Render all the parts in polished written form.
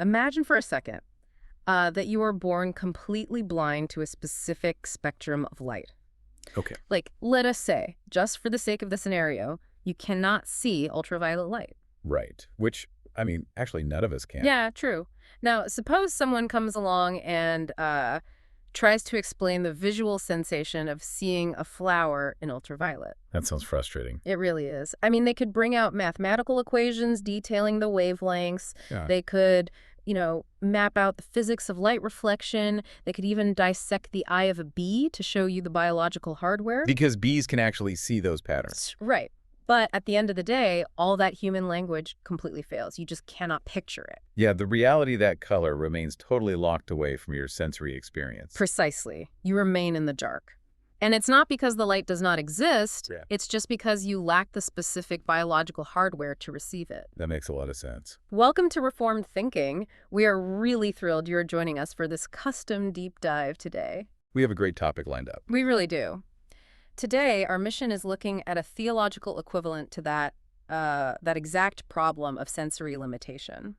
Imagine for a second that you are born completely blind to a specific spectrum of light. Okay. Like, let us say, just for the sake of the scenario, you cannot see ultraviolet light. Right. Which, I mean, actually none of us can. Yeah, true. Now, suppose someone comes along and tries to explain the visual sensation of seeing a flower in ultraviolet. That sounds frustrating. It really is. I mean, they could bring out mathematical equations detailing the wavelengths. Yeah. They could, map out the physics of light reflection. They could even dissect the eye of a bee to show you the biological hardware. Because bees can actually see those patterns. Right. But at the end of the day, all that human language completely fails. You just cannot picture it. Yeah, the reality that color remains totally locked away from your sensory experience. Precisely. You remain in the dark. And it's not because the light does not exist. Yeah. It's just because you lack the specific biological hardware to receive it. That makes a lot of sense. Welcome to Reformed Thinking. We are really thrilled you're joining us for this custom deep dive today. We have a great topic lined up. We really do. Today, our mission is looking at a theological equivalent to that exact problem of sensory limitation.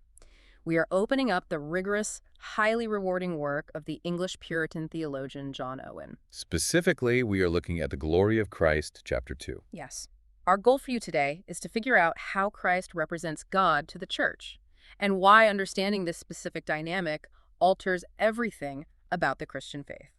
We are opening up the rigorous, highly rewarding work of the English Puritan theologian John Owen. Specifically, we are looking at the glory of Christ, chapter 2. Yes. Our goal for you today is to figure out how Christ represents God to the church, and why understanding this specific dynamic alters everything about the Christian faith.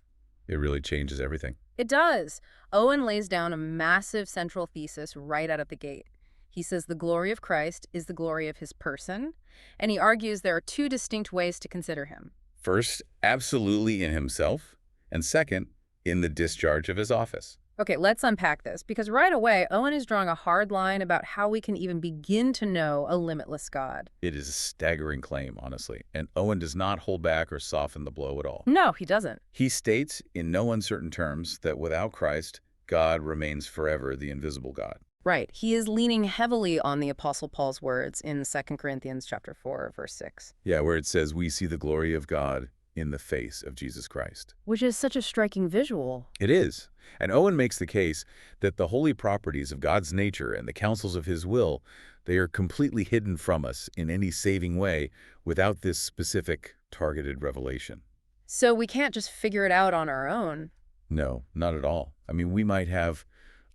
It really changes everything. It does. Owen lays down a massive central thesis right out of the gate. He says the glory of Christ is the glory of his person, and he argues there are two distinct ways to consider him. First, absolutely in himself, and second, in the discharge of his office. Okay, let's unpack this, because right away, Owen is drawing a hard line about how we can even begin to know a limitless God. It is a staggering claim, honestly, and Owen does not hold back or soften the blow at all. No, he doesn't. He states in no uncertain terms that without Christ, God remains forever the invisible God. Right. He is leaning heavily on the Apostle Paul's words in 2 Corinthians chapter 4, verse 6. Yeah, where it says, we see the glory of God in the face of Jesus Christ. Which is such a striking visual. It is. And Owen makes the case that the holy properties of God's nature and the counsels of his will, they are completely hidden from us in any saving way without this specific targeted revelation. So we can't just figure it out on our own. No, not at all. I mean, we might have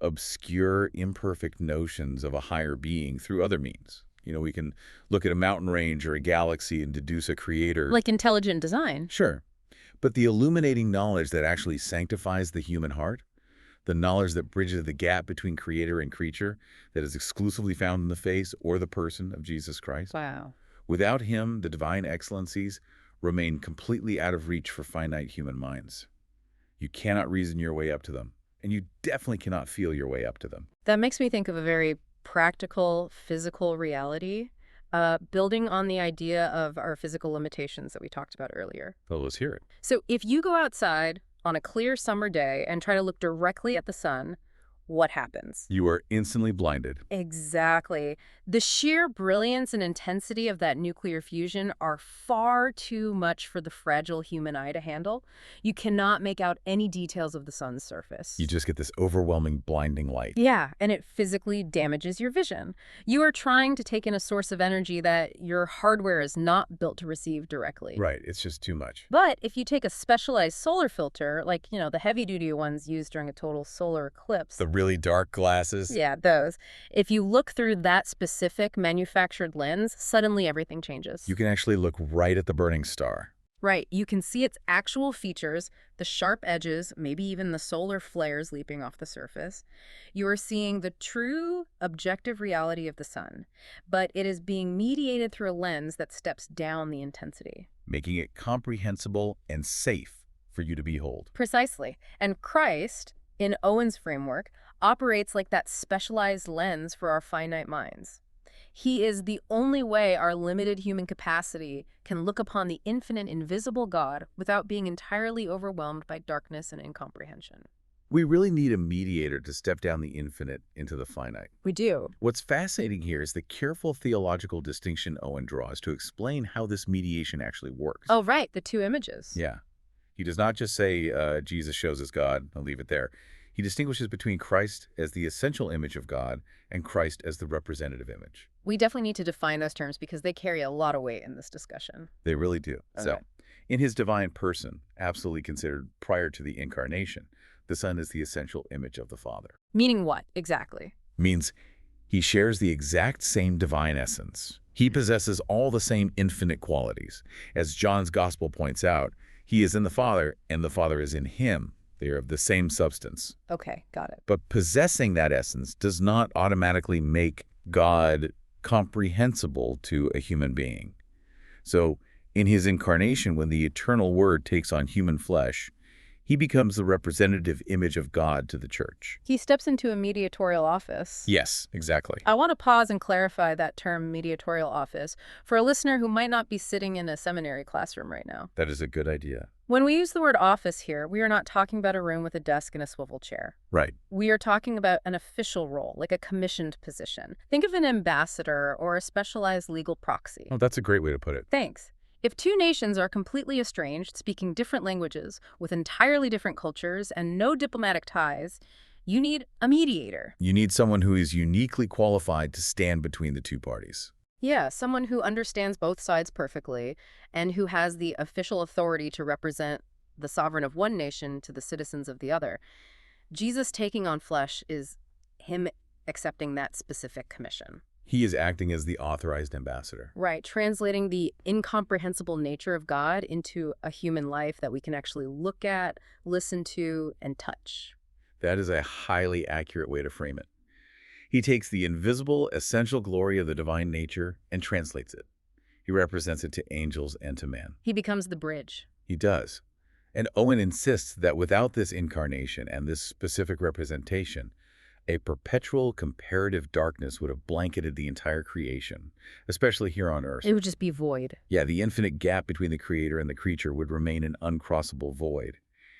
obscure, imperfect notions of a higher being through other means. We can look at a mountain range or a galaxy and deduce a creator. Like intelligent design. Sure. But the illuminating knowledge that actually sanctifies the human heart, the knowledge that bridges the gap between creator and creature, that is exclusively found in the face or the person of Jesus Christ. Wow. Without him, the divine excellencies remain completely out of reach for finite human minds. You cannot reason your way up to them, and you definitely cannot feel your way up to them. That makes me think of a very practical, physical reality, building on the idea of our physical limitations that we talked about earlier. Well, let's hear it. So if you go outside on a clear summer day and try to look directly at the sun, what happens? You are instantly blinded. Exactly. The sheer brilliance and intensity of that nuclear fusion are far too much for the fragile human eye to handle. You cannot make out any details of the sun's surface. You just get this overwhelming, blinding light. Yeah, and it physically damages your vision. You are trying to take in a source of energy that your hardware is not built to receive directly. Right, it's just too much. But if you take a specialized solar filter, like, the heavy-duty ones used during a total solar eclipse. The really dark glasses? Yeah, those. If you look through that specific manufactured lens, suddenly everything changes. You can actually look right at the burning star. Right. You can see its actual features, the sharp edges, maybe even the solar flares leaping off the surface. You are seeing the true objective reality of the sun, but it is being mediated through a lens that steps down the intensity. Making it comprehensible and safe for you to behold. Precisely. And Christ, in Owen's framework, operates like that specialized lens for our finite minds. He is the only way our limited human capacity can look upon the infinite, invisible God without being entirely overwhelmed by darkness and incomprehension. We really need a mediator to step down the infinite into the finite. We do. What's fascinating here is the careful theological distinction Owen draws to explain how this mediation actually works. Oh, right, the two images. Yeah. He does not just say Jesus shows us God, I'll leave it there. He distinguishes between Christ as the essential image of God and Christ as the representative image. We definitely need to define those terms because they carry a lot of weight in this discussion. They really do. Okay. So, in his divine person, absolutely considered prior to the incarnation, the Son is the essential image of the Father. Meaning what, exactly? Means he shares the exact same divine essence. He possesses all the same infinite qualities. As John's Gospel points out, he is in the Father, and the Father is in him. They are of the same substance. Okay, got it. But possessing that essence does not automatically make God comprehensible to a human being. So, in his incarnation, when the eternal Word takes on human flesh, he becomes the representative image of God to the church. He steps into a mediatorial office. Yes, exactly. I want to pause and clarify that term mediatorial office for a listener who might not be sitting in a seminary classroom right now. That is a good idea. When we use the word office here, we are not talking about a room with a desk and a swivel chair. Right. We are talking about an official role, like a commissioned position. Think of an ambassador or a specialized legal proxy. Oh, that's a great way to put it. Thanks. If two nations are completely estranged, speaking different languages, with entirely different cultures and no diplomatic ties, you need a mediator. You need someone who is uniquely qualified to stand between the two parties. Yeah, someone who understands both sides perfectly and who has the official authority to represent the sovereign of one nation to the citizens of the other. Jesus taking on flesh is him accepting that specific commission. He is acting as the authorized ambassador. Right, translating the incomprehensible nature of God into a human life that we can actually look at, listen to, and touch. That is a highly accurate way to frame it. He takes the invisible, essential glory of the divine nature and translates it. He represents it to angels and to man. He becomes the bridge. He does. And Owen insists that without this incarnation and this specific representation, a perpetual comparative darkness would have blanketed the entire creation, especially here on Earth. It would just be void. Yeah, the infinite gap between the creator and the creature would remain an uncrossable void.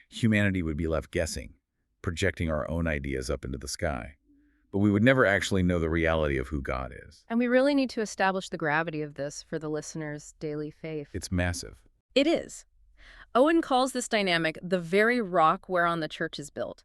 Humanity would be left guessing, projecting our own ideas up into the sky. But we would never actually know the reality of who God is. And we really need to establish the gravity of this for the listener's daily faith. It's massive. It is. Owen calls this dynamic the very rock whereon the church is built.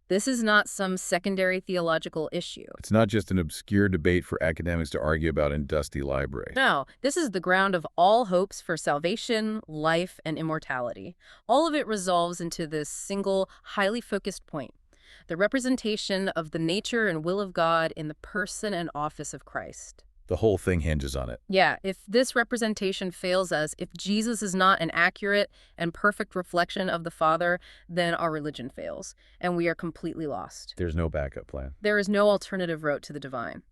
This is not some secondary theological issue. It's not just an obscure debate for academics to argue about in dusty libraries. No, this is the ground of all hopes for salvation, life, and immortality. All of it resolves into this single, highly focused point: the representation of the nature and will of God in the person and office of Christ. The whole thing hinges on it. Yeah, if this representation fails us, if Jesus is not an accurate and perfect reflection of the Father, then our religion fails, and we are completely lost. There's no backup plan. There is no alternative route to the divine.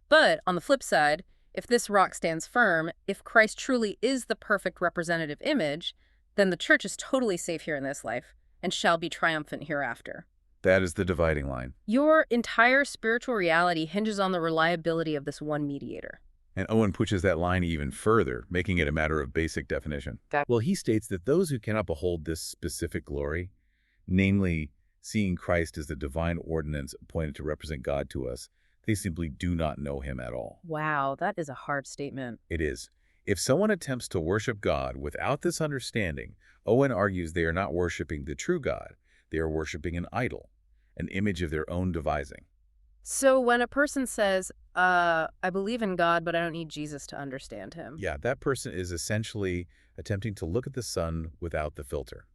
But on the flip side, if this rock stands firm, if Christ truly is the perfect representative image, then the church is totally safe here in this life and shall be triumphant hereafter. That is the dividing line. Your entire spiritual reality hinges on the reliability of this one mediator. And Owen pushes that line even further, making it a matter of basic definition. Well, he states that those who cannot behold this specific glory, namely seeing Christ as the divine ordinance appointed to represent God to us, they simply do not know him at all. Wow, that is a hard statement. It is. If someone attempts to worship God without this understanding, Owen argues they are not worshiping the true God. They are worshiping an idol, an image of their own devising. So when a person says, I believe in God, but I don't need Jesus to understand him. Yeah, that person is essentially attempting to look at the sun without the filter.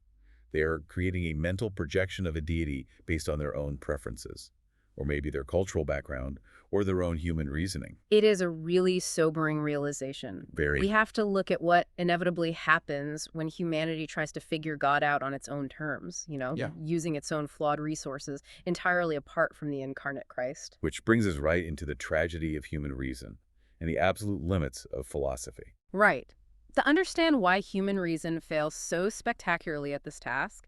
They are creating a mental projection of a deity based on their own preferences, or maybe their cultural background, or their own human reasoning. It is a really sobering realization. Very. We have to look at what inevitably happens when humanity tries to figure God out on its own terms, Yeah. using its own flawed resources entirely apart from the incarnate Christ. Which brings us right into the tragedy of human reason and the absolute limits of philosophy. Right. To understand why human reason fails so spectacularly at this task,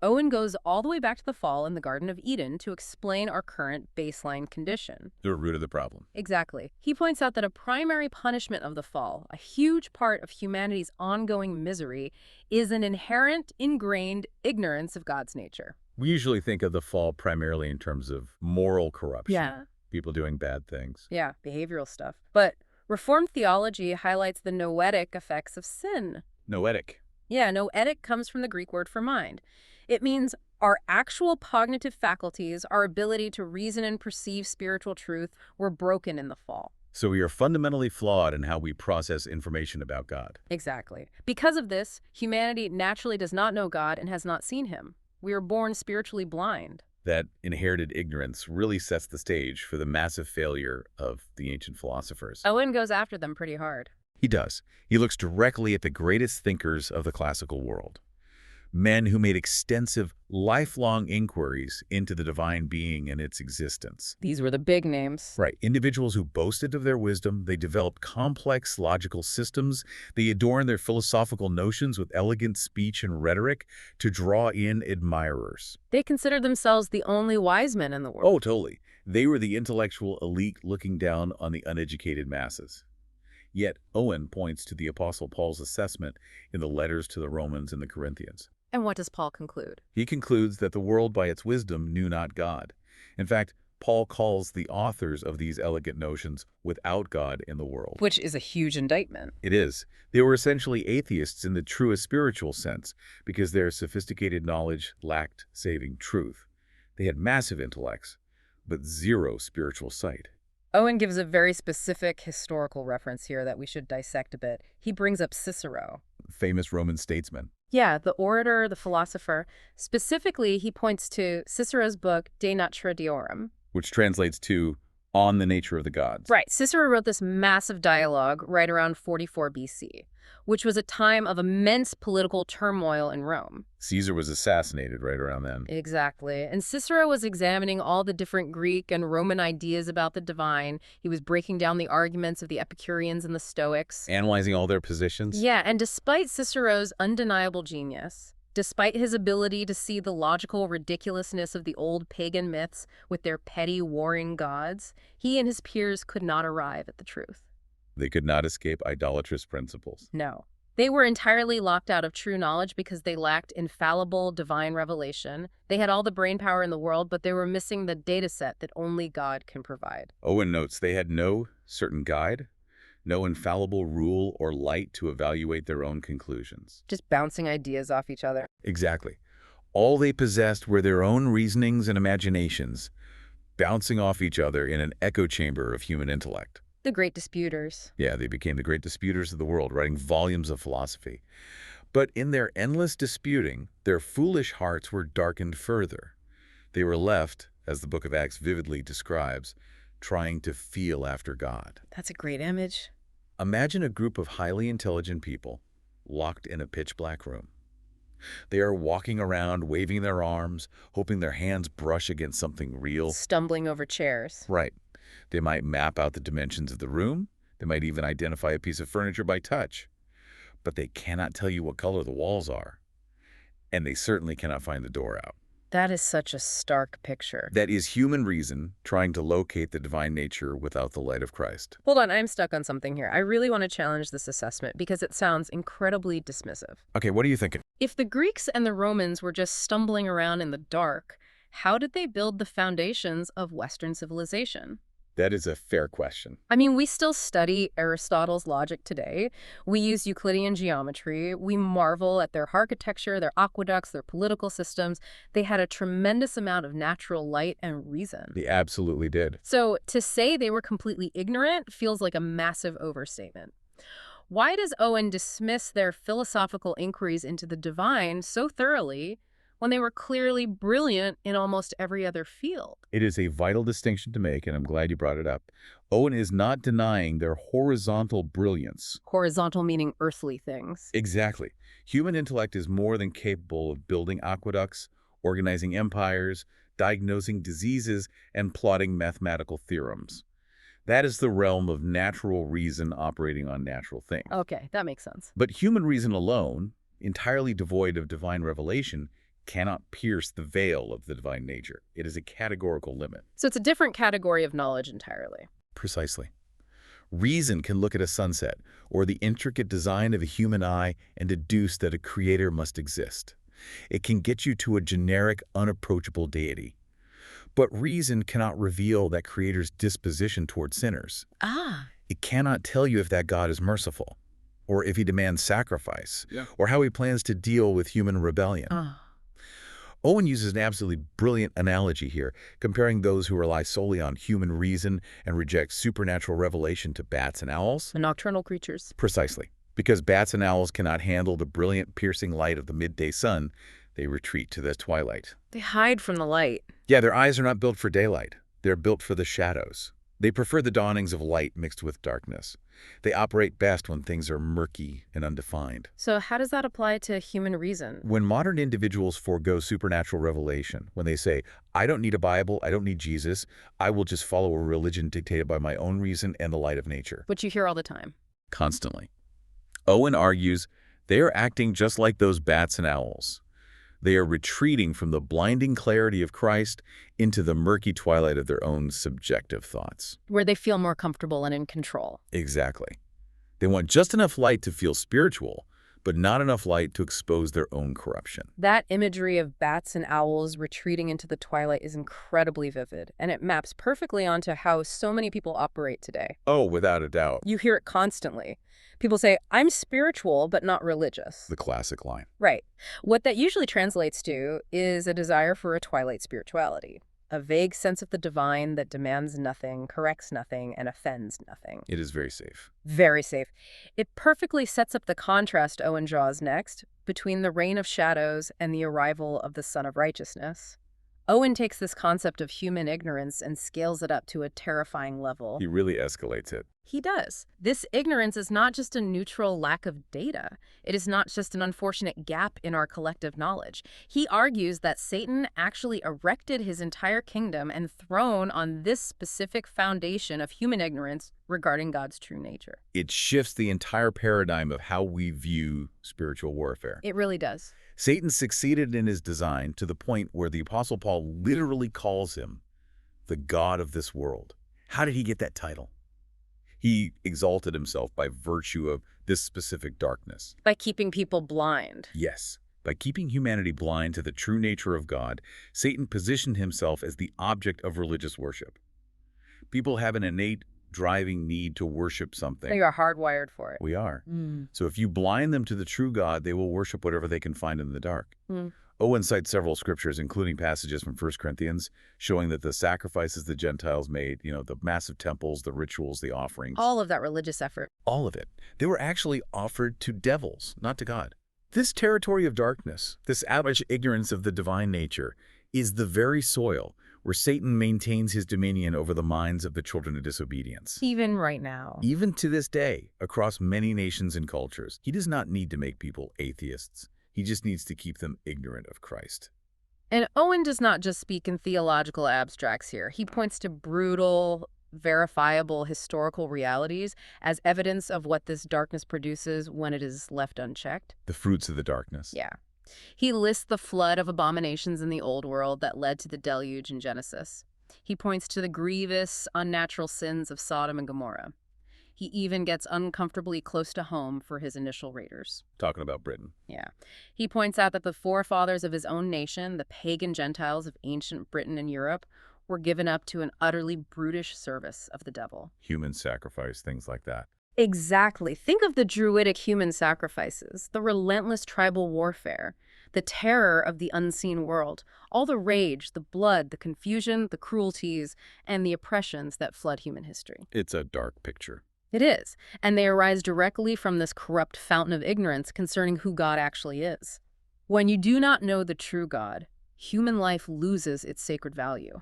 Owen goes all the way back to the fall in the Garden of Eden to explain our current baseline condition. The root of the problem. Exactly. He points out that a primary punishment of the fall, a huge part of humanity's ongoing misery, is an inherent, ingrained ignorance of God's nature. We usually think of the fall primarily in terms of moral corruption. Yeah. People doing bad things. Yeah, behavioral stuff. But Reformed theology highlights the noetic effects of sin. Noetic. Yeah, noetic comes from the Greek word for mind. It means our actual cognitive faculties, our ability to reason and perceive spiritual truth, were broken in the fall. So we are fundamentally flawed in how we process information about God. Exactly. Because of this, humanity naturally does not know God and has not seen him. We are born spiritually blind. That inherited ignorance really sets the stage for the massive failure of the ancient philosophers. Owen goes after them pretty hard. He does. He looks directly at the greatest thinkers of the classical world. Men who made extensive, lifelong inquiries into the divine being and its existence. These were the big names. Right. Individuals who boasted of their wisdom, they developed complex logical systems, they adorned their philosophical notions with elegant speech and rhetoric to draw in admirers. They considered themselves the only wise men in the world. Oh, totally. They were the intellectual elite looking down on the uneducated masses. Yet Owen points to the Apostle Paul's assessment in the letters to the Romans and the Corinthians. And what does Paul conclude? He concludes that the world by its wisdom knew not God. In fact, Paul calls the authors of these elegant notions without God in the world. Which is a huge indictment. It is. They were essentially atheists in the truest spiritual sense because their sophisticated knowledge lacked saving truth. They had massive intellects, but zero spiritual sight. Owen gives a very specific historical reference here that we should dissect a bit. He brings up Cicero. Famous Roman statesman. Yeah, the orator, the philosopher. Specifically, he points to Cicero's book, De Natura Deorum. Which translates to On the Nature of the Gods. Right. Cicero wrote this massive dialogue right around 44 BC, which was a time of immense political turmoil in Rome. Caesar was assassinated right around then. Exactly. And Cicero was examining all the different Greek and Roman ideas about the divine. He was breaking down the arguments of the Epicureans and the Stoics. Analyzing all their positions. Yeah, and despite Cicero's undeniable genius, despite his ability to see the logical ridiculousness of the old pagan myths with their petty warring gods, he and his peers could not arrive at the truth. They could not escape idolatrous principles. No. They were entirely locked out of true knowledge because they lacked infallible divine revelation. They had all the brainpower in the world, but they were missing the data set that only God can provide. Owen notes they had no certain guide, no infallible rule or light to evaluate their own conclusions. Just bouncing ideas off each other. Exactly. All they possessed were their own reasonings and imaginations, bouncing off each other in an echo chamber of human intellect. The great disputers. Yeah, they became the great disputers of the world, writing volumes of philosophy. But in their endless disputing, their foolish hearts were darkened further. They were left, as the book of Acts vividly describes, trying to feel after God. That's a great image. Imagine a group of highly intelligent people locked in a pitch-black room. They are walking around, waving their arms, hoping their hands brush against something real. Stumbling over chairs. Right. They might map out the dimensions of the room. They might even identify a piece of furniture by touch. But they cannot tell you what color the walls are. And they certainly cannot find the door out. That is such a stark picture. That is human reason trying to locate the divine nature without the light of Christ. Hold on, I'm stuck on something here. I really want to challenge this assessment because it sounds incredibly dismissive. Okay, what are you thinking? If the Greeks and the Romans were just stumbling around in the dark, how did they build the foundations of Western civilization? That is a fair question. I mean, we still study Aristotle's logic today. We use Euclidean geometry. We marvel at their architecture, their aqueducts, their political systems. They had a tremendous amount of natural light and reason. They absolutely did. So to say they were completely ignorant feels like a massive overstatement. Why does Owen dismiss their philosophical inquiries into the divine so thoroughly when they were clearly brilliant in almost every other field? It is a vital distinction to make, and I'm glad you brought it up. Owen is not denying their horizontal brilliance. Horizontal meaning earthly things. Exactly. Human intellect is more than capable of building aqueducts, organizing empires, diagnosing diseases, and plotting mathematical theorems. That is the realm of natural reason operating on natural things. Okay, that makes sense. But human reason alone, entirely devoid of divine revelation, cannot pierce the veil of the divine nature. It is a categorical limit. So it's a different category of knowledge entirely. Precisely. Reason can look at a sunset or the intricate design of a human eye and deduce that a creator must exist. It can get you to a generic, unapproachable deity. But reason cannot reveal that creator's disposition toward sinners. Ah. It cannot tell you if that God is merciful, or if he demands sacrifice, or how he plans to deal with human rebellion. Ah. Owen uses an absolutely brilliant analogy here, comparing those who rely solely on human reason and reject supernatural revelation to bats and owls. The nocturnal creatures. Precisely. Because bats and owls cannot handle the brilliant, piercing light of the midday sun, they retreat to the twilight. They hide from the light. Yeah, their eyes are not built for daylight. They're built for the shadows. They prefer the dawnings of light mixed with darkness. They operate best when things are murky and undefined. So how does that apply to human reason? When modern individuals forego supernatural revelation, when they say, I don't need a Bible, I don't need Jesus, I will just follow a religion dictated by my own reason and the light of nature. Which you hear all the time. Constantly. Owen argues they are acting just like those bats and owls. They are retreating from the blinding clarity of Christ into the murky twilight of their own subjective thoughts. Where they feel more comfortable and in control. Exactly. They want just enough light to feel spiritual, but not enough light to expose their own corruption. That imagery of bats and owls retreating into the twilight is incredibly vivid, and it maps perfectly onto how so many people operate today. Oh, without a doubt. You hear it constantly. People say, I'm spiritual, but not religious. The classic line. Right. What that usually translates to is a desire for a twilight spirituality, a vague sense of the divine that demands nothing, corrects nothing, and offends nothing. It is very safe. Very safe. It perfectly sets up the contrast Owen draws next between the reign of shadows and the arrival of the Son of Righteousness. Owen takes this concept of human ignorance and scales it up to a terrifying level. He really escalates it. He does. This ignorance is not just a neutral lack of data. It is not just an unfortunate gap in our collective knowledge. He argues that Satan actually erected his entire kingdom and throne on this specific foundation of human ignorance regarding God's true nature. It shifts the entire paradigm of how we view spiritual warfare. It really does. Satan succeeded in his design to the point where the Apostle Paul literally calls him the god of this world. How did he get that title? He exalted himself by virtue of this specific darkness. By keeping people blind. Yes. By keeping humanity blind to the true nature of God, Satan positioned himself as the object of religious worship. People have an innate driving need to worship something. They are hardwired for it. We are. So if you blind them to the true God, they will worship whatever they can find in the dark. Owen cites several scriptures, including passages from 1 Corinthians, showing that the sacrifices the Gentiles made, the massive temples, the rituals, the offerings. All of that religious effort. All of it. They were actually offered to devils, not to God. This territory of darkness, this average ignorance of the divine nature, is the very soil where Satan maintains his dominion over the minds of the children of disobedience. Even right now. Even to this day, across many nations and cultures, he does not need to make people atheists. He just needs to keep them ignorant of Christ. And Owen does not just speak in theological abstracts here. He points to brutal, verifiable historical realities as evidence of what this darkness produces when it is left unchecked. The fruits of the darkness. Yeah. He lists the flood of abominations in the Old World that led to the deluge in Genesis. He points to the grievous, unnatural sins of Sodom and Gomorrah. He even gets uncomfortably close to home for his initial raiders. Talking about Britain. Yeah. He points out that the forefathers of his own nation, the pagan Gentiles of ancient Britain and Europe, were given up to an utterly brutish service of the devil. Human sacrifice, things like that. Exactly. Think of the druidic human sacrifices, the relentless tribal warfare, the terror of the unseen world, all the rage, the blood, the confusion, the cruelties, and the oppressions that flood human history. It's a dark picture. It is, and they arise directly from this corrupt fountain of ignorance concerning who God actually is. When you do not know the true God, human life loses its sacred value.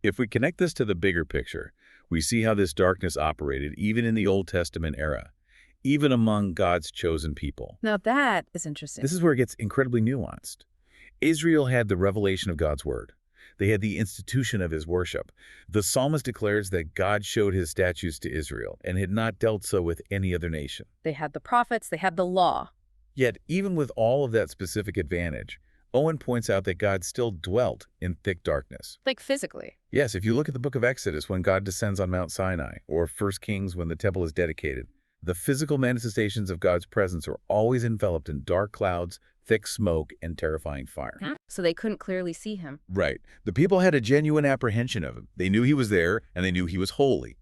If we connect this to the bigger picture, we see how this darkness operated even in the Old Testament era, even among God's chosen people. Now that is interesting. This is where it gets incredibly nuanced. Israel had the revelation of God's word. They had the institution of his worship. The psalmist declares that God showed his statutes to Israel and had not dealt so with any other nation. They had the prophets, they had the law. Yet, even with all of that specific advantage, Owen points out that God still dwelt in thick darkness. Like physically. Yes, if you look at the book of Exodus when God descends on Mount Sinai, or 1 Kings when the temple is dedicated, the physical manifestations of God's presence are always enveloped in dark clouds, thick smoke, and terrifying fire. So they couldn't clearly see him. Right. The people had a genuine apprehension of him. They knew he was there, and they knew he was holy.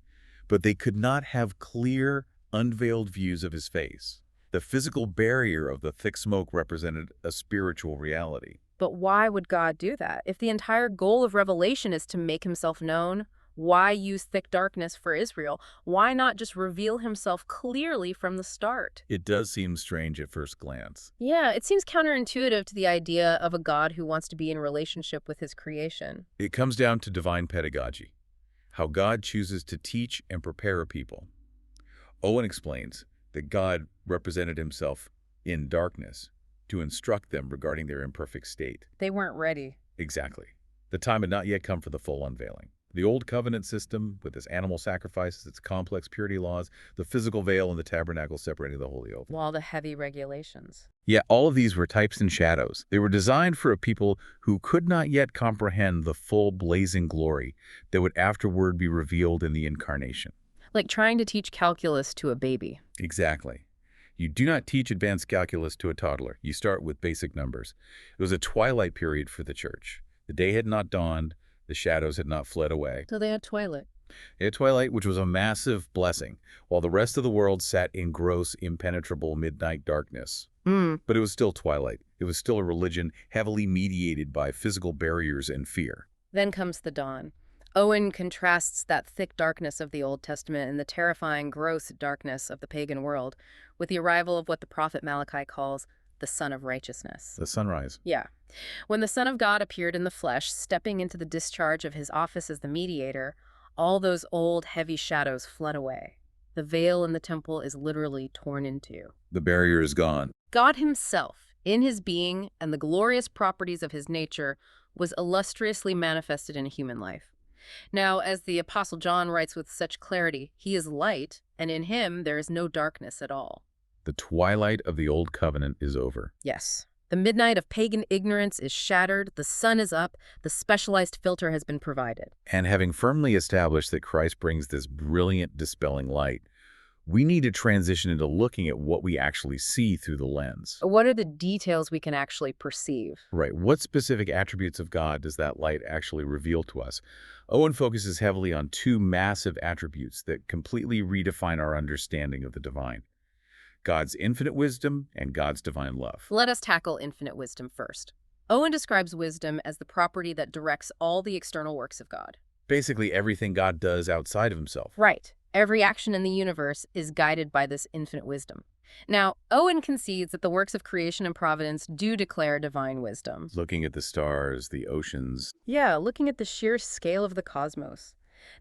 But they could not have clear, unveiled views of his face. The physical barrier of the thick smoke represented a spiritual reality. But why would God do that? If the entire goal of revelation is to make himself known, why use thick darkness for Israel? Why not just reveal himself clearly from the start? It does seem strange at first glance. Yeah, it seems counterintuitive to the idea of a God who wants to be in relationship with his creation. It comes down to divine pedagogy, how God chooses to teach and prepare a people. Owen explains that God represented himself in darkness to instruct them regarding their imperfect state. They weren't ready. Exactly. The time had not yet come for the full unveiling. The old covenant system, with its animal sacrifices, its complex purity laws, the physical veil in the tabernacle separating the Holy of. All the heavy regulations. Yet all of these were types and shadows. They were designed for a people who could not yet comprehend the full blazing glory that would afterward be revealed in the incarnation. Like trying to teach calculus to a baby. Exactly. You do not teach advanced calculus to a toddler. You start with basic numbers. It was a twilight period for the church. The day had not dawned. The shadows had not fled away. So they had twilight. They had twilight, which was a massive blessing, while the rest of the world sat in gross, impenetrable midnight darkness. But it was still twilight. It was still a religion heavily mediated by physical barriers and fear. Then comes the dawn. Owen contrasts that thick darkness of the Old Testament and the terrifying, gross darkness of the pagan world with the arrival of what the prophet Malachi calls the Son of Righteousness. The sunrise. Yeah. When the Son of God appeared in the flesh, stepping into the discharge of his office as the mediator, all those old, heavy shadows fled away. The veil in the temple is literally torn in two. The barrier is gone. God himself, in his being and the glorious properties of his nature, was illustriously manifested in human life. Now, as the Apostle John writes with such clarity, he is light, and in him there is no darkness at all. The twilight of the old covenant is over. Yes. The midnight of pagan ignorance is shattered, the sun is up, the specialized filter has been provided. And having firmly established that Christ brings this brilliant, dispelling light, we need to transition into looking at what we actually see through the lens. What are the details we can actually perceive? Right. What specific attributes of God does that light actually reveal to us? Owen focuses heavily on two massive attributes that completely redefine our understanding of the divine: God's infinite wisdom and God's divine love. Let us tackle infinite wisdom first. Owen describes wisdom as the property that directs all the external works of God. Basically, everything God does outside of himself. Right. Every action in the universe is guided by this infinite wisdom. Now, Owen concedes that the works of creation and providence do declare divine wisdom. Looking at the stars, the oceans. Yeah, looking at the sheer scale of the cosmos,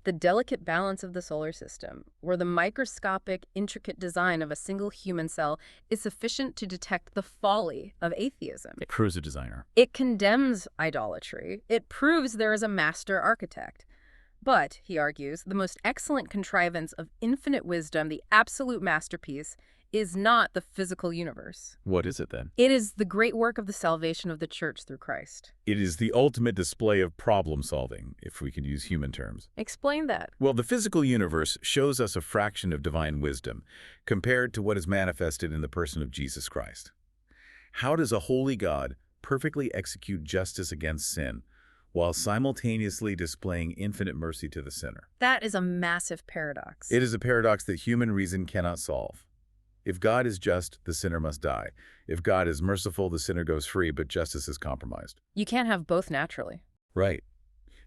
the delicate balance of the solar system, or the microscopic, intricate design of a single human cell is sufficient to detect the folly of atheism. It proves a designer. It condemns idolatry. It proves there is a master architect. But, he argues, the most excellent contrivance of infinite wisdom, the absolute masterpiece, is not the physical universe. What is it then? It is the great work of the salvation of the church through Christ. It is the ultimate display of problem solving, if we could use human terms. Explain that. Well, the physical universe shows us a fraction of divine wisdom compared to what is manifested in the person of Jesus Christ. How does a holy God perfectly execute justice against sin while simultaneously displaying infinite mercy to the sinner? That is a massive paradox. It is a paradox that human reason cannot solve. If God is just, the sinner must die. If God is merciful, the sinner goes free, but justice is compromised. You can't have both naturally. Right.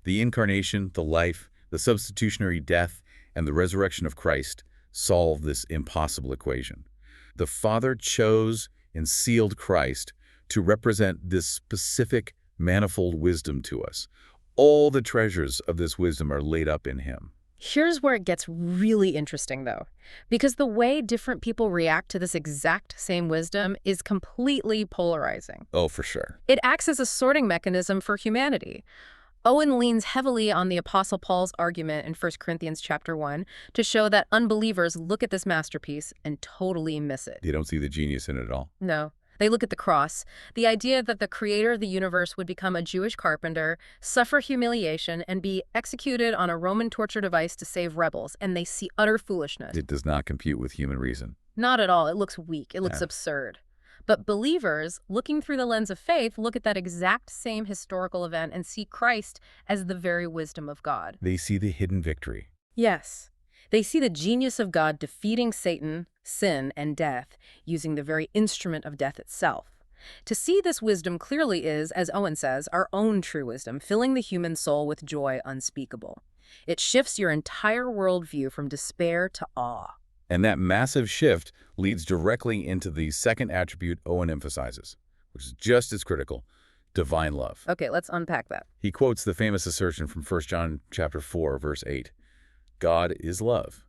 The incarnation, the life, the substitutionary death, and the resurrection of Christ solve this impossible equation. The Father chose and sealed Christ to represent this specific manifold wisdom to us. All the treasures of this wisdom are laid up in him. Here's where it gets really interesting, though, because the way different people react to this exact same wisdom is completely polarizing. Oh, for sure. It acts as a sorting mechanism for humanity. Owen leans heavily on the Apostle Paul's argument in 1 Corinthians chapter 1 to show that unbelievers look at this masterpiece and totally miss it. They don't see the genius in it at all. No. They look at the cross, the idea that the creator of the universe would become a Jewish carpenter, suffer humiliation, and be executed on a Roman torture device to save rebels, and they see utter foolishness. It does not compute with human reason. Not at all. It looks weak. It looks absurd. But believers, looking through the lens of faith, look at that exact same historical event and see Christ as the very wisdom of God. They see the hidden victory. Yes. They see the genius of God defeating Satan, sin, and death, using the very instrument of death itself. To see this wisdom clearly is, as Owen says, our own true wisdom, filling the human soul with joy unspeakable. It shifts your entire worldview from despair to awe. And that massive shift leads directly into the second attribute Owen emphasizes, which is just as critical, divine love. Okay, let's unpack that. He quotes the famous assertion from 1 John chapter 4, verse 8. God is love.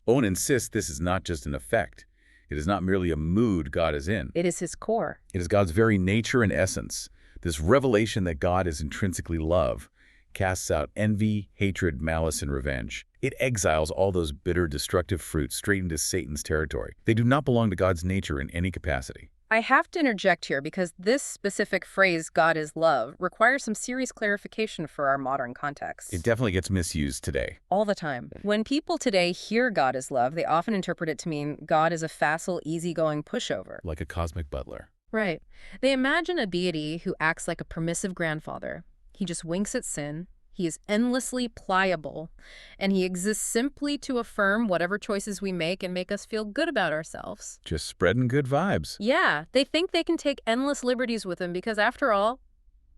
Owen insists this is not just an effect. It is not merely a mood God is in. It is his core. It is God's very nature and essence. This revelation that God is intrinsically love casts out envy, hatred, malice, and revenge. It exiles all those bitter, destructive fruits straight into Satan's territory. They do not belong to God's nature in any capacity. I have to interject here because this specific phrase, God is love, requires some serious clarification for our modern context. It definitely gets misused today. All the time. When people today hear God is love, they often interpret it to mean God is a facile, easygoing pushover. Like a cosmic butler. Right. They imagine a deity who acts like a permissive grandfather. He just winks at sin. He is endlessly pliable, and he exists simply to affirm whatever choices we make and make us feel good about ourselves. Just spreading good vibes. Yeah, they think they can take endless liberties with him because, after all,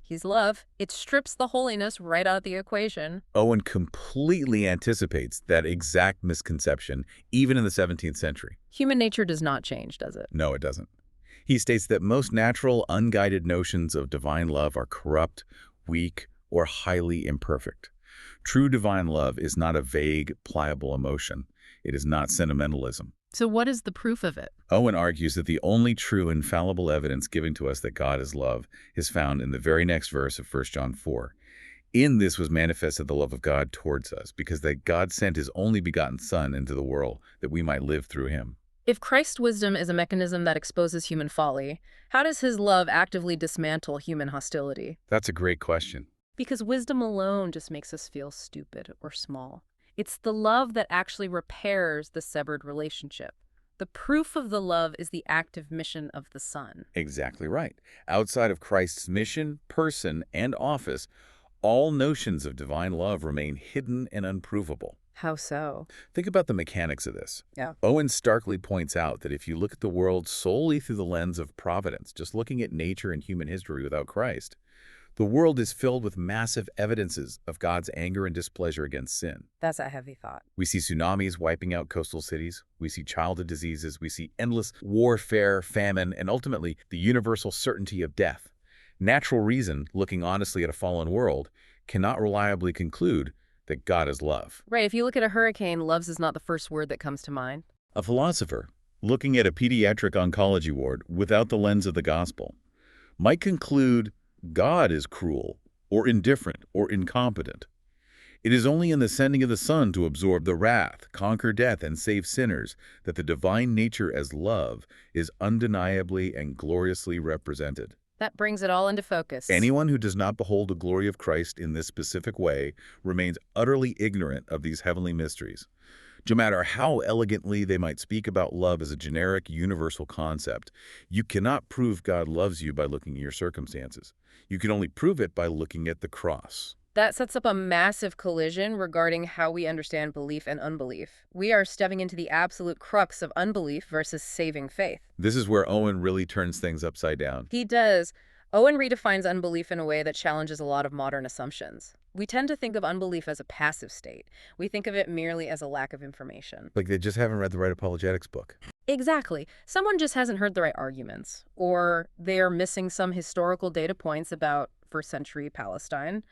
he's love. It strips the holiness right out of the equation. Owen completely anticipates that exact misconception, even in the 17th century. Human nature does not change, does it? No, it doesn't. He states that most natural, unguided notions of divine love are corrupt, weak, or highly imperfect. True divine love is not a vague, pliable emotion. It is not sentimentalism. So what is the proof of it? Owen argues that the only true, infallible evidence given to us that God is love is found in the very next verse of 1 John 4. In this was manifested the love of God towards us, because that God sent his only begotten Son into the world that we might live through him. If Christ's wisdom is a mechanism that exposes human folly, how does his love actively dismantle human hostility? That's a great question. Because wisdom alone just makes us feel stupid or small. It's the love that actually repairs the severed relationship. The proof of the love is the active mission of the Son. Exactly right. Outside of Christ's mission, person, and office, all notions of divine love remain hidden and unprovable. How so? Think about the mechanics of this. Yeah. Owen starkly points out that if you look at the world solely through the lens of providence, just looking at nature and human history without Christ, the world is filled with massive evidences of God's anger and displeasure against sin. That's a heavy thought. We see tsunamis wiping out coastal cities. We see childhood diseases. We see endless warfare, famine, and ultimately the universal certainty of death. Natural reason, looking honestly at a fallen world, cannot reliably conclude that God is love. Right, if you look at a hurricane, loves is not the first word that comes to mind. A philosopher, looking at a pediatric oncology ward without the lens of the gospel, might conclude God is cruel, or indifferent, or incompetent. It is only in the sending of the Son to absorb the wrath, conquer death, and save sinners that the divine nature as love is undeniably and gloriously represented. That brings it all into focus. Anyone who does not behold the glory of Christ in this specific way remains utterly ignorant of these heavenly mysteries. No matter how elegantly they might speak about love as a generic, universal concept, you cannot prove God loves you by looking at your circumstances. You can only prove it by looking at the cross. That sets up a massive collision regarding how we understand belief and unbelief. We are stepping into the absolute crux of unbelief versus saving faith. This is where Owen really turns things upside down. He does. Owen redefines unbelief in a way that challenges a lot of modern assumptions. We tend to think of unbelief as a passive state. We think of it merely as a lack of information. Like they just haven't read the right apologetics book. Exactly. Someone just hasn't heard the right arguments, or they are missing some historical data points about first-century Palestine.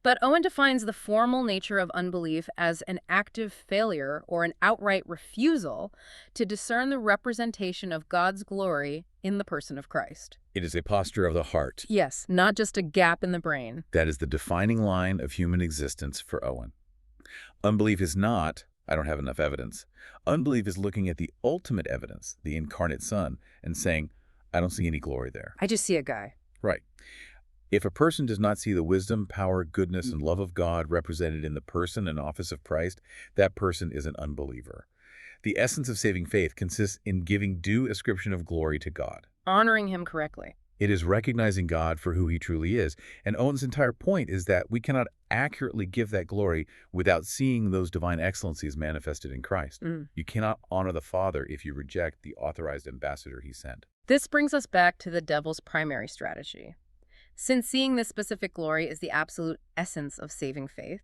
But Owen defines the formal nature of unbelief as an active failure or an outright refusal to discern the representation of God's glory in the person of Christ. It is a posture of the heart. Yes, not just a gap in the brain. That is the defining line of human existence for Owen. Unbelief is not, I don't have enough evidence. Unbelief is looking at the ultimate evidence, the incarnate Son, and saying, I don't see any glory there. I just see a guy. Right. If a person does not see the wisdom, power, goodness, and love of God represented in the person and office of Christ, that person is an unbeliever. The essence of saving faith consists in giving due ascription of glory to God. Honoring him correctly. It is recognizing God for who he truly is. And Owen's entire point is that we cannot accurately give that glory without seeing those divine excellencies manifested in Christ. Mm. You cannot honor the Father if you reject the authorized ambassador he sent. This brings us back to the devil's primary strategy. Since seeing this specific glory is the absolute essence of saving faith,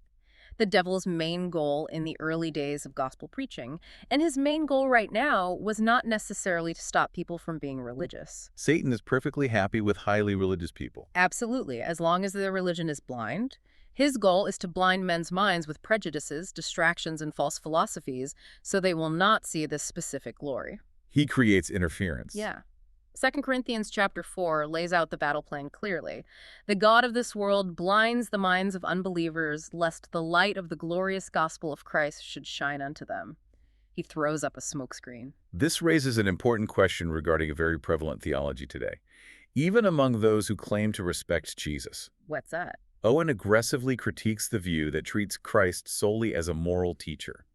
the devil's main goal in the early days of gospel preaching, and his main goal right now, was not necessarily to stop people from being religious. Satan is perfectly happy with highly religious people. Absolutely, as long as their religion is blind. His goal is to blind men's minds with prejudices, distractions, and false philosophies, so they will not see this specific glory. He creates interference. Yeah. 2 Corinthians chapter 4 lays out the battle plan clearly. The God of this world blinds the minds of unbelievers, lest the light of the glorious gospel of Christ should shine unto them. He throws up a smokescreen. This raises an important question regarding a very prevalent theology today, even among those who claim to respect Jesus. What's that? Owen aggressively critiques the view that treats Christ solely as a moral teacher.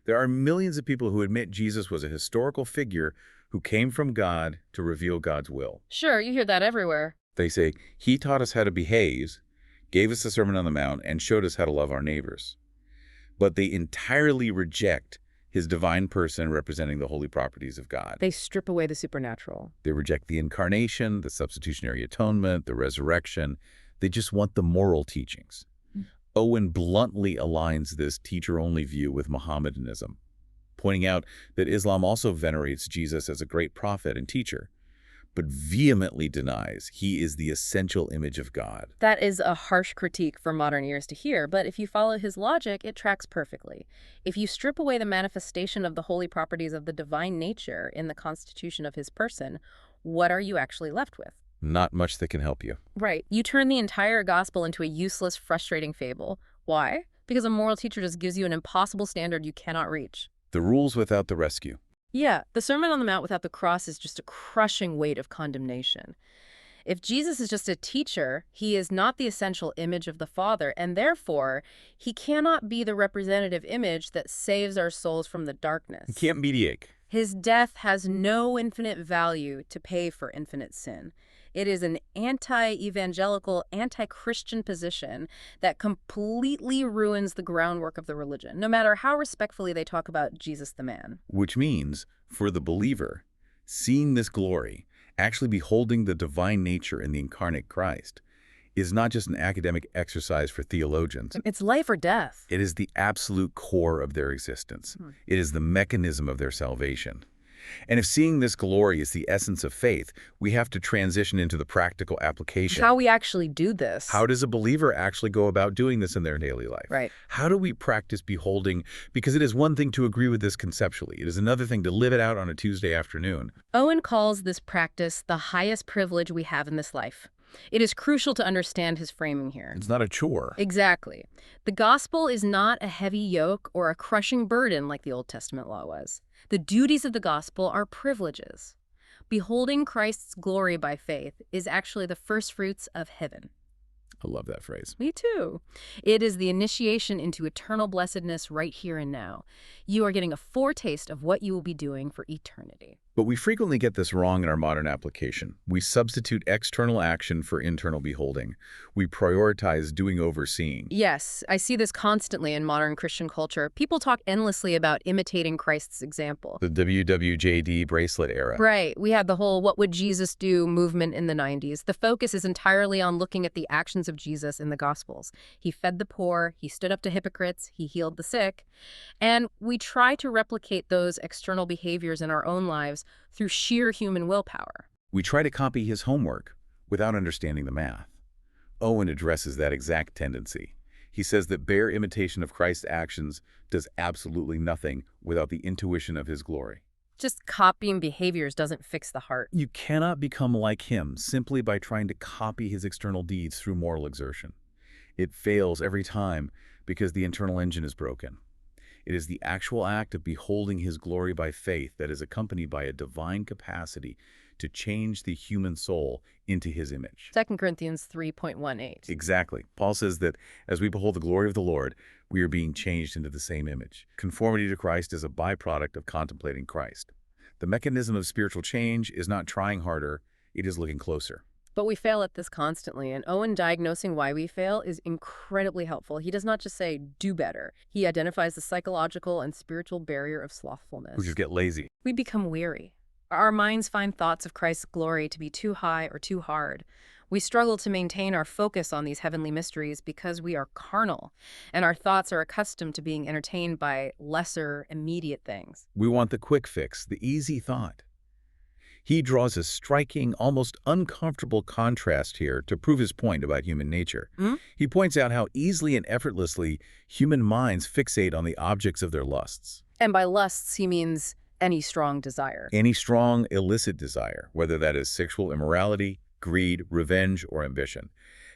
There are millions of people who admit Jesus was a historical figure who came from God to reveal God's will. Sure, you hear that everywhere. They say, he taught us how to behave, gave us the Sermon on the Mount, and showed us how to love our neighbors. But they entirely reject his divine person representing the holy properties of God. They strip away the supernatural. They reject the incarnation, the substitutionary atonement, the resurrection. They just want the moral teachings. Owen bluntly aligns this teacher-only view with Mohammedanism, pointing out that Islam also venerates Jesus as a great prophet and teacher, but vehemently denies he is the essential image of God. That is a harsh critique for modern ears to hear, but if you follow his logic, it tracks perfectly. If you strip away the manifestation of the holy properties of the divine nature in the constitution of his person, what are you actually left with? Not much that can help you. Right. You turn the entire gospel into a useless, frustrating fable. Why? Because a moral teacher just gives you an impossible standard you cannot reach. The rules without the rescue. Yeah, the Sermon on the Mount without the cross is just a crushing weight of condemnation. If Jesus is just a teacher, he is not the essential image of the Father, and therefore, he cannot be the representative image that saves our souls from the darkness. You can't mediate. His death has no infinite value to pay for infinite sin. It is an anti-evangelical, anti-Christian position that completely ruins the groundwork of the religion, no matter how respectfully they talk about Jesus the man. Which means, for the believer, seeing this glory, actually beholding the divine nature in the incarnate Christ, is not just an academic exercise for theologians. It's life or death. It is the absolute core of their existence. It is the mechanism of their salvation. And if seeing this glory is the essence of faith, we have to transition into the practical application. How we actually do this. How does a believer actually go about doing this in their daily life? Right. How do we practice beholding? Because it is one thing to agree with this conceptually. It is another thing to live it out on a Tuesday afternoon. Owen calls this practice the highest privilege we have in this life. It is crucial to understand his framing here. It's not a chore. Exactly. The gospel is not a heavy yoke or a crushing burden like the Old Testament law was. The duties of the gospel are privileges. Beholding Christ's glory by faith is actually the first fruits of heaven. I love that phrase. Me too. It is the initiation into eternal blessedness right here and now. You are getting a foretaste of what you will be doing for eternity. But we frequently get this wrong in our modern application. We substitute external action for internal beholding. We prioritize doing over seeing. Yes, I see this constantly in modern Christian culture. People talk endlessly about imitating Christ's example. The WWJD bracelet era. Right. We had the whole "what would Jesus do" movement in the 90s. The focus is entirely on looking at the actions of Jesus in the Gospels. He fed the poor, he stood up to hypocrites, he healed the sick. And we try to replicate those external behaviors in our own lives through sheer human willpower. We try to copy his homework without understanding the math. Owen addresses that exact tendency. He says that bare imitation of Christ's actions does absolutely nothing without the intuition of his glory. Just copying behaviors doesn't fix the heart. You cannot become like him simply by trying to copy his external deeds through moral exertion. It fails every time because the internal engine is broken. It is the actual act of beholding his glory by faith that is accompanied by a divine capacity to change the human soul into his image. 2 Corinthians 3.18. Exactly. Paul says that as we behold the glory of the Lord, we are being changed into the same image. Conformity to Christ is a byproduct of contemplating Christ. The mechanism of spiritual change is not trying harder, it is looking closer. But we fail at this constantly, and Owen diagnosing why we fail is incredibly helpful. He does not just say, do better. He identifies the psychological and spiritual barrier of We just slothfulness. get lazy. We become weary. Our minds find thoughts of Christ's glory to be too high or too hard. We struggle to maintain our focus on these heavenly mysteries because we are carnal, and our thoughts are accustomed to being entertained by lesser, immediate things. We want the quick fix, the easy thought. He draws a striking, almost uncomfortable contrast here to prove his point about human nature. Hmm? He points out how easily and effortlessly human minds fixate on the objects of their lusts. And by lusts, he means any strong desire. Any strong, illicit desire, whether that is sexual immorality, greed, revenge, or ambition.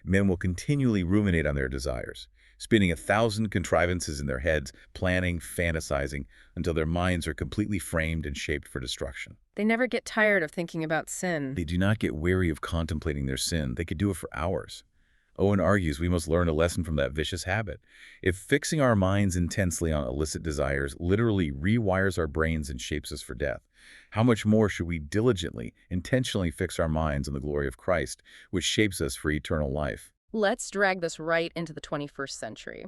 Men will continually ruminate on their desires, spinning 1,000 contrivances in their heads, planning, fantasizing, until their minds are completely framed and shaped for destruction. They never get tired of thinking about sin. They do not get weary of contemplating their sin. They could do it for hours. Owen argues we must learn a lesson from that vicious habit. If fixing our minds intensely on illicit desires literally rewires our brains and shapes us for death, how much more should we diligently, intentionally fix our minds on the glory of Christ, which shapes us for eternal life? Let's drag this right into the 21st century.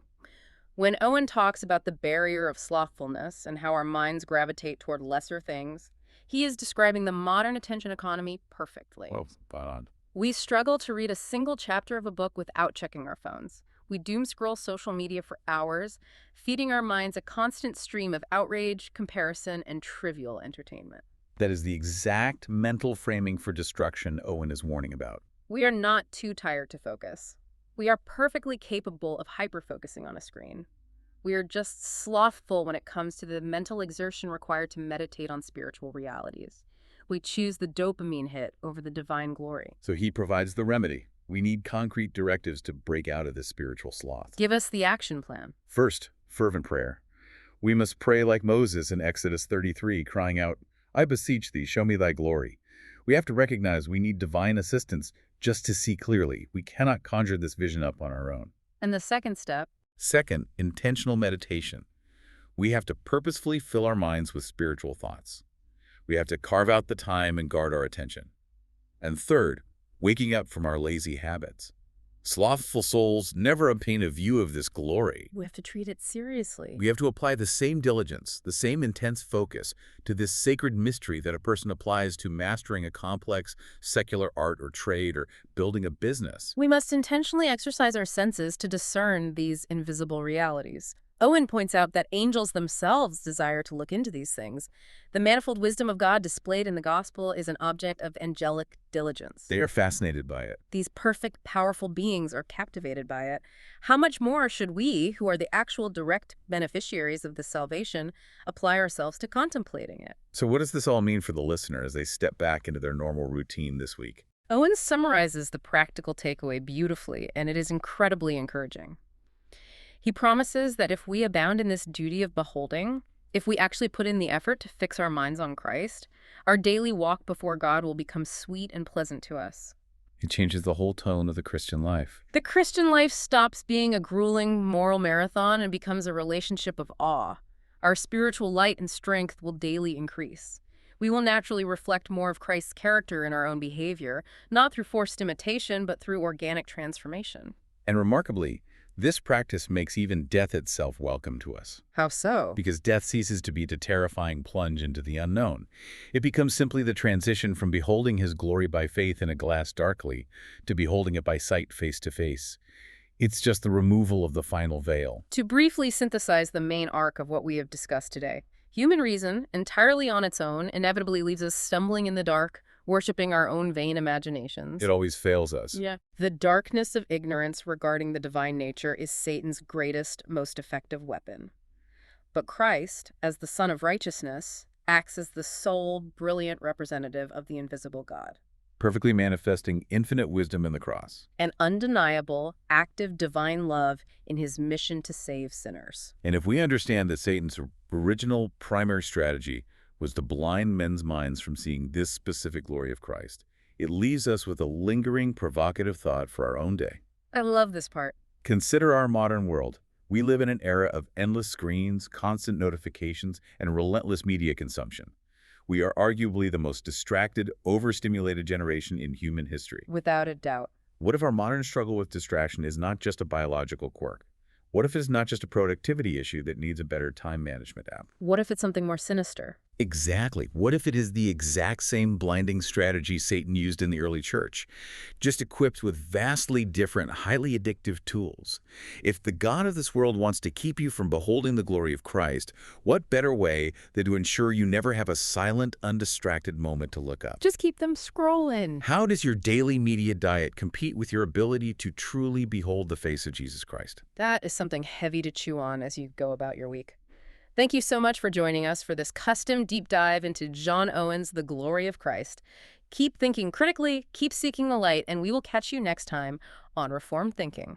When Owen talks about the barrier of slothfulness and how our minds gravitate toward lesser things, he is describing the modern attention economy perfectly. Well, spot on. We struggle to read a single chapter of a book without checking our phones. We doom scroll social media for hours, feeding our minds a constant stream of outrage, comparison, and trivial entertainment. That is the exact mental framing for destruction Owen is warning about. We are not too tired to focus. We are perfectly capable of hyper-focusing on a screen. We are just slothful when it comes to the mental exertion required to meditate on spiritual realities. We choose the dopamine hit over the divine glory. So he provides the remedy. We need concrete directives to break out of this spiritual sloth. Give us the action plan. First, fervent prayer. We must pray like Moses in Exodus 33, crying out, I beseech thee, show me thy glory. We have to recognize we need divine assistance just to see clearly. We cannot conjure this vision up on our own. And the second step, Second, intentional meditation. We have to purposefully fill our minds with spiritual thoughts. We have to carve out the time and guard our attention. And third, waking up from our lazy habits. Slothful souls never obtain a view of this glory. we have to treat it seriously. We have to apply the same diligence, the same intense focus to this sacred mystery that a person applies to mastering a complex secular art or trade or building a business. We must intentionally exercise our senses to discern these invisible realities. Owen points out that angels themselves desire to look into these things. The manifold wisdom of God displayed in the gospel is an object of angelic diligence. They are fascinated by it. These perfect, powerful beings are captivated by it. How much more should we, who are the actual direct beneficiaries of this salvation, apply ourselves to contemplating it? So what does this all mean for the listener as they step back into their normal routine this week? Owen summarizes the practical takeaway beautifully, and it is incredibly encouraging. He promises that if we abound in this duty of beholding, if we actually put in the effort to fix our minds on Christ, our daily walk before God will become sweet and pleasant to us. It changes the whole tone of the Christian life. The Christian life stops being a grueling moral marathon and becomes a relationship of awe. Our spiritual light and strength will daily increase. We will naturally reflect more of Christ's character in our own behavior, not through forced imitation, but through organic transformation. And remarkably, this practice makes even death itself welcome to us. How so? Because death ceases to be the terrifying plunge into the unknown. It becomes simply the transition from beholding his glory by faith in a glass darkly to beholding it by sight face to face. It's just the removal of the final veil. To briefly synthesize the main arc of what we have discussed today, human reason, entirely on its own, inevitably leaves us stumbling in the dark, worshiping our own vain imaginations. It always fails us. Yeah. The darkness of ignorance regarding the divine nature is Satan's greatest, most effective weapon. But Christ, as the Son of Righteousness, acts as the sole, brilliant representative of the invisible God. Perfectly manifesting infinite wisdom in the cross. An undeniable, active divine love in his mission to save sinners. And if we understand that Satan's original primary strategy was to blind men's minds from seeing this specific glory of Christ, it leaves us with a lingering, provocative thought for our own day. I love this part. Consider our modern world. We live in an era of endless screens, constant notifications, and relentless media consumption. We are arguably the most distracted, overstimulated generation in human history. Without a doubt. What if our modern struggle with distraction is not just a biological quirk? What if it's not just a productivity issue that needs a better time management app? What if it's something more sinister? Exactly. What if it is the exact same blinding strategy Satan used in the early church, just equipped with vastly different, highly addictive tools? If the God of this world wants to keep you from beholding the glory of Christ, what better way than to ensure you never have a silent, undistracted moment to look up? Just keep them scrolling. How does your daily media diet compete with your ability to truly behold the face of Jesus Christ? That is something heavy to chew on as you go about your week. Thank you so much for joining us for this custom deep dive into John Owen's The Glory of Christ. Keep thinking critically, keep seeking the light, and we will catch you next time on Reformed Thinking.